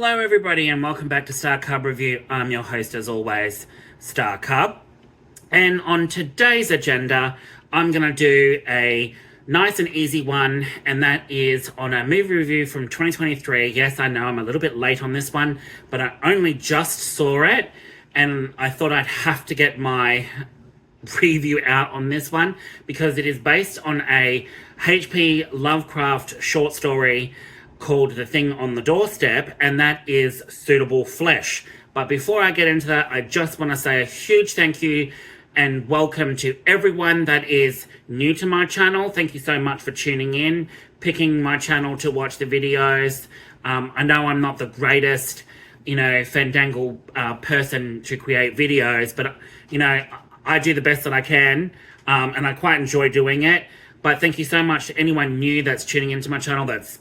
Hello everybody and welcome back to Starcub Review. I'm your host as always, Starcub. And on today's agenda, I'm going to do a nice and easy one, and that is on a movie review from 2023. Yes, I know I'm a little bit late on this one, but I only just saw it, and I thought I'd have to get my review out on this one because it is based on a H.P. Lovecraft short story called The Thing on the Doorstep, and that is Suitable Flesh. But before I get into that, I just want to say a huge thank you and welcome to everyone that is new to my channel. Thank you so much for tuning in, picking my channel to watch the videos. I know I'm not the greatest, fandangle person to create videos, but, I do the best that I can, and I quite enjoy doing it. But thank you so much to anyone new that's tuning into my channel that's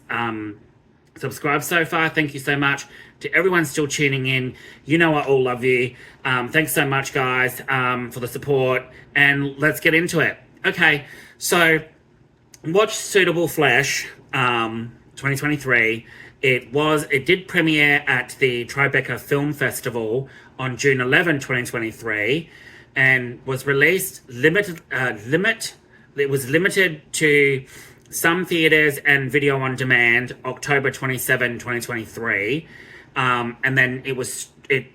subscribed so far. Thank you so much to everyone still tuning in. You know I all love you. Thanks so much, guys, for the support. And let's get into it. Okay, so watch Suitable Flesh 2023. It did premiere at the Tribeca Film Festival on June 11, 2023, and was released It was limited to some theaters and video on demand October 27, 2023. And then it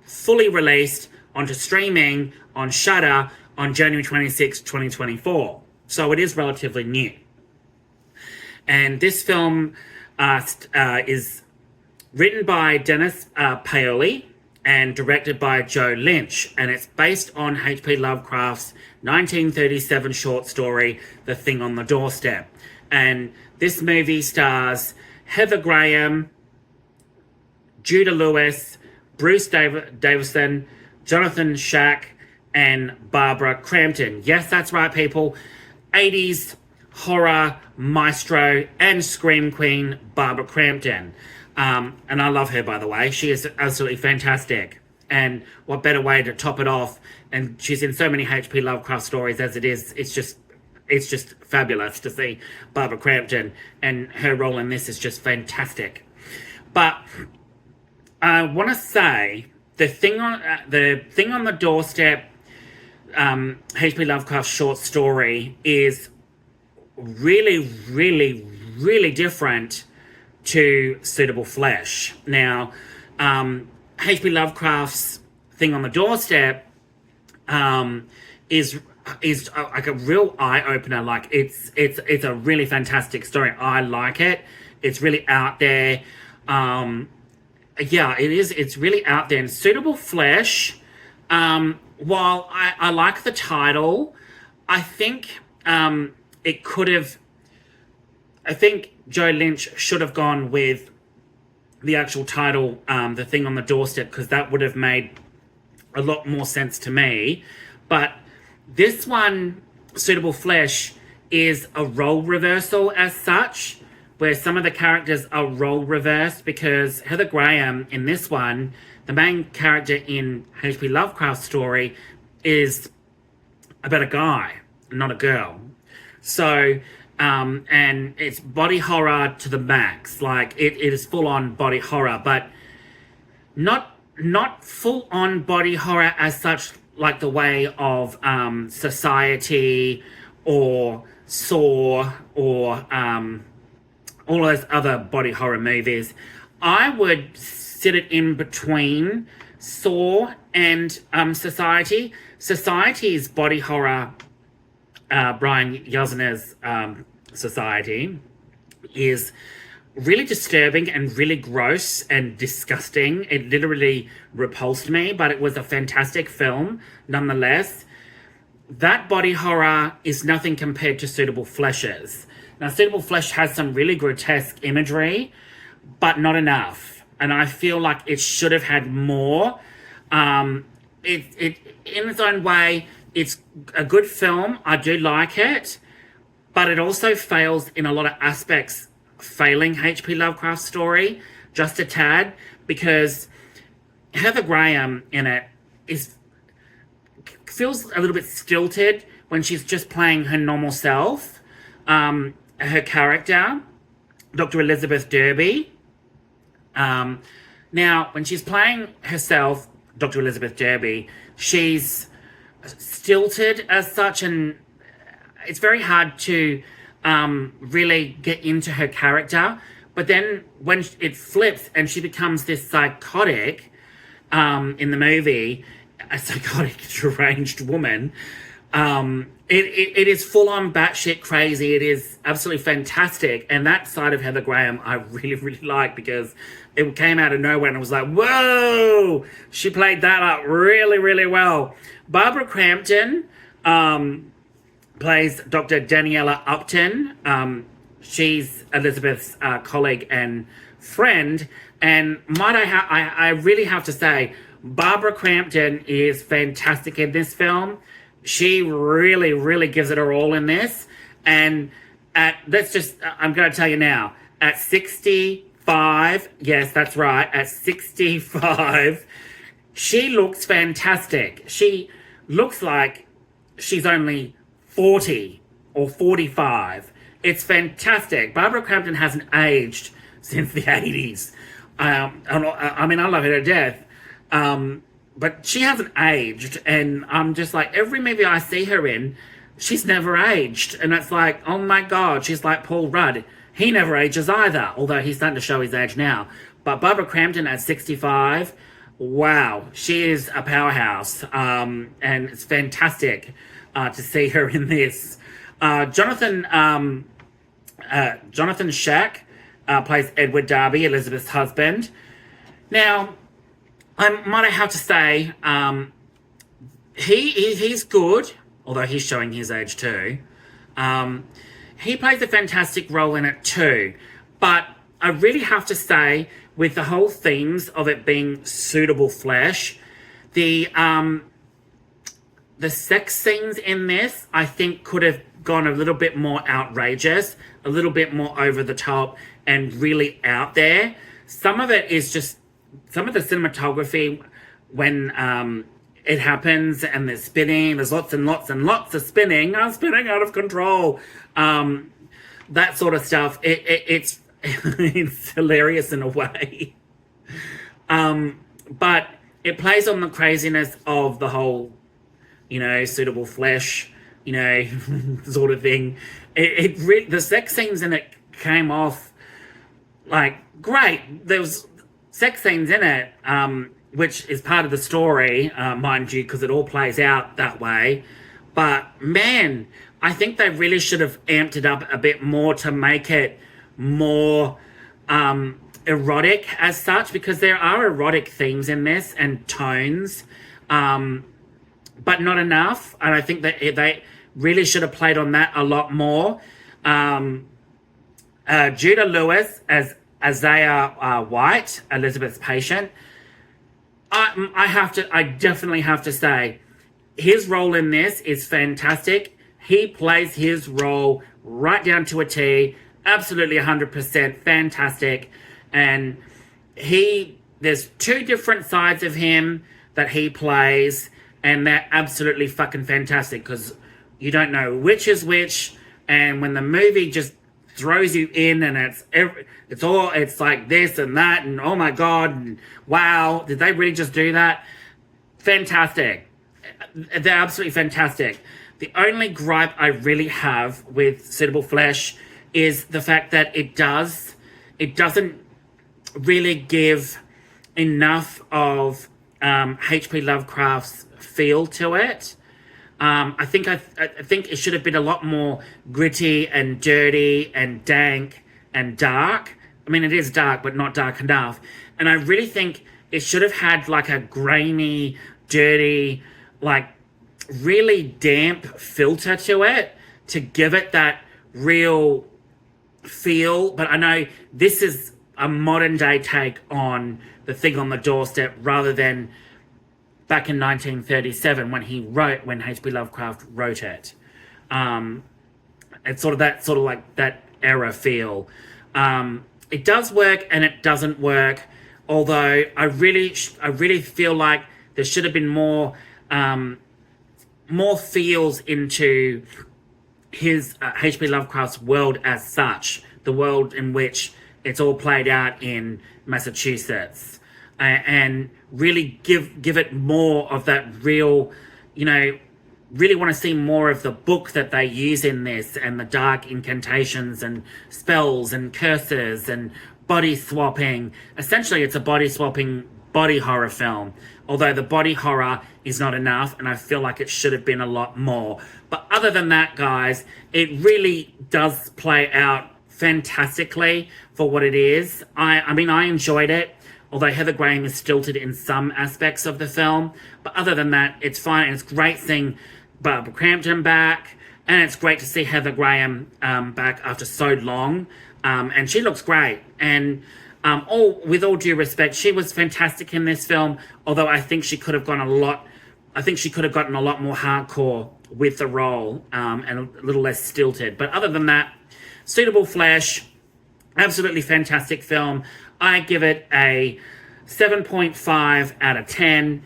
fully released onto streaming on Shudder on January 26, 2024. So it is relatively new. And this film is written by Dennis Paoli and directed by Joe Lynch, and it's based on H.P. Lovecraft's 1937 short story, The Thing on the Doorstep. And this movie stars Heather Graham, Judah Lewis, Bruce Davison, Jonathan Schack, and Barbara Crampton. Yes, that's right, people. 80s horror maestro and scream queen Barbara Crampton. And I love her, by the way. She is absolutely fantastic. And what better way to top it off? And she's in so many H.P. Lovecraft stories as it is. It's just fabulous to see Barbara Crampton, and her role in this is just fantastic. But I want to say the thing on the Doorstep, H.P. Lovecraft short story is really, really, really different to Suitable Flesh. Now, H.P. Lovecraft's Thing on the Doorstep is like a real eye-opener. Like it's a really fantastic story. I like it. It's really out there. Yeah, it is. It's really out there. And Suitable Flesh, while I like the title, I think it could have. I think Joe Lynch should have gone with the actual title, The Thing on the Doorstep, because that would have made a lot more sense to me. But this one, Suitable Flesh, is a role reversal as such, where some of the characters are role reversed, because Heather Graham in this one, the main character in H.P. Lovecraft's story, is about a guy, not a girl. So, and it's body horror to the max. Like, it is full-on body horror, but not full-on body horror as such, like the way of Society or Saw or all those other body horror movies. I would sit it in between Saw and Society. Society's body horror, Brian Yuzner's Society, is really disturbing and really gross and disgusting. It literally repulsed me, but it was a fantastic film nonetheless. That body horror is nothing compared to Suitable Flesh's. Now, Suitable Flesh has some really grotesque imagery, but not enough. And I feel like it should have had more. It in its own way, it's a good film. I do like it, but it also fails in a lot of aspects, failing H.P. Lovecraft's story just a tad, because Heather Graham in it feels a little bit stilted when she's just playing her normal self. Her character, Dr. Elizabeth Derby, Now, when she's playing herself, Dr. Elizabeth Derby, she's stilted as such, and it's very hard to really get into her character. But then when it flips and she becomes this psychotic in the movie, a psychotic, deranged woman, it is full on batshit crazy. It is absolutely fantastic. And that side of Heather Graham I really, really like, because it came out of nowhere and I was like, whoa! She played that up really, really well. Barbara Crampton plays Dr. Daniela Upton. She's Elizabeth's colleague and friend. And might I really have to say, Barbara Crampton is fantastic in this film. She really, really gives it her all in this. And I'm going to tell you now, at 65, yes, that's right, at 65, she looks fantastic. She looks like she's only 40 or 45. It's fantastic. Barbara Crampton hasn't aged since the 80s. I mean, I love her to death. But she hasn't aged, and I'm just like, every movie I see her in, she's never aged. And it's like, oh my God, she's like Paul Rudd. He never ages either, although he's starting to show his age now. But Barbara Crampton at 65, wow, she is a powerhouse. And it's fantastic to see her in this. Jonathan Shack plays Edward Derby, Elizabeth's husband. Now, I might have to say, he's good, although he's showing his age too. He plays a fantastic role in it too. But I really have to say, with the whole themes of it being suitable flesh, the sex scenes in this, I think, could have gone a little bit more outrageous, a little bit more over the top, and really out there. Some of it is just, some of the cinematography, when it happens and there's spinning, there's lots and lots and lots of spinning. I'm spinning out of control. That sort of stuff. It's it's hilarious in a way. But it plays on the craziness of the whole, suitable flesh, sort of thing. The sex scenes in it came off like great. There was sex scenes in it, which is part of the story, mind you, because it all plays out that way. But man, I think they really should have amped it up a bit more to make it more erotic as such, because there are erotic themes in this and tones, but not enough. And I think that they really should have played on that a lot more. Judah Lewis as Isaiah White, Elizabeth's patient. I definitely have to say, his role in this is fantastic. He plays his role right down to a T, absolutely 100% fantastic. And there's two different sides of him that he plays, and they're absolutely fucking fantastic, because you don't know which is which, and when the movie just throws you in, and it's like this and that, and oh my God, and wow, did they really just do that? Fantastic. They're absolutely fantastic. The only gripe I really have with Suitable Flesh is the fact that it doesn't really give enough of H.P. Lovecraft's feel to it. I think it should have been a lot more gritty and dirty and dank and dark. I mean, it is dark, but not dark enough. And I really think it should have had like a grainy, dirty, like really damp filter to it to give it that real feel. But I know this is a modern day take on The Thing on the Doorstep, rather than back in 1937 when H.P. Lovecraft wrote it. It's sort of like that era feel. It does work and it doesn't work. Although I really feel like there should have been more feels into his H.P. Lovecraft's world as such, the world in which it's all played out in Massachusetts, and really give it more of that real, really want to see more of the book that they use in this, and the dark incantations and spells and curses and body swapping. Essentially, it's a body swapping body horror film, although the body horror is not enough, and I feel like it should have been a lot more. But other than that, guys, it really does play out fantastically for what it is. I mean, I enjoyed it, although Heather Graham is stilted in some aspects of the film. But other than that, it's fine. And it's great seeing Barbara Crampton back, and it's great to see Heather Graham back after so long. And she looks great. And with all due respect, she was fantastic in this film, although I think she could have gotten a lot more hardcore with the role, and a little less stilted. But other than that, suitable flesh, absolutely fantastic film. I give it a 7.5 out of 10.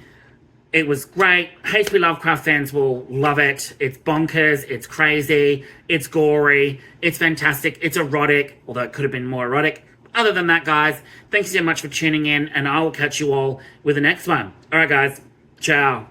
It was great. H.P. Lovecraft fans will love it. It's bonkers, it's crazy, it's gory, it's fantastic, it's erotic, although it could have been more erotic. Other than that, guys, thank you so much for tuning in, and I will catch you all with the next one. All right, guys, ciao.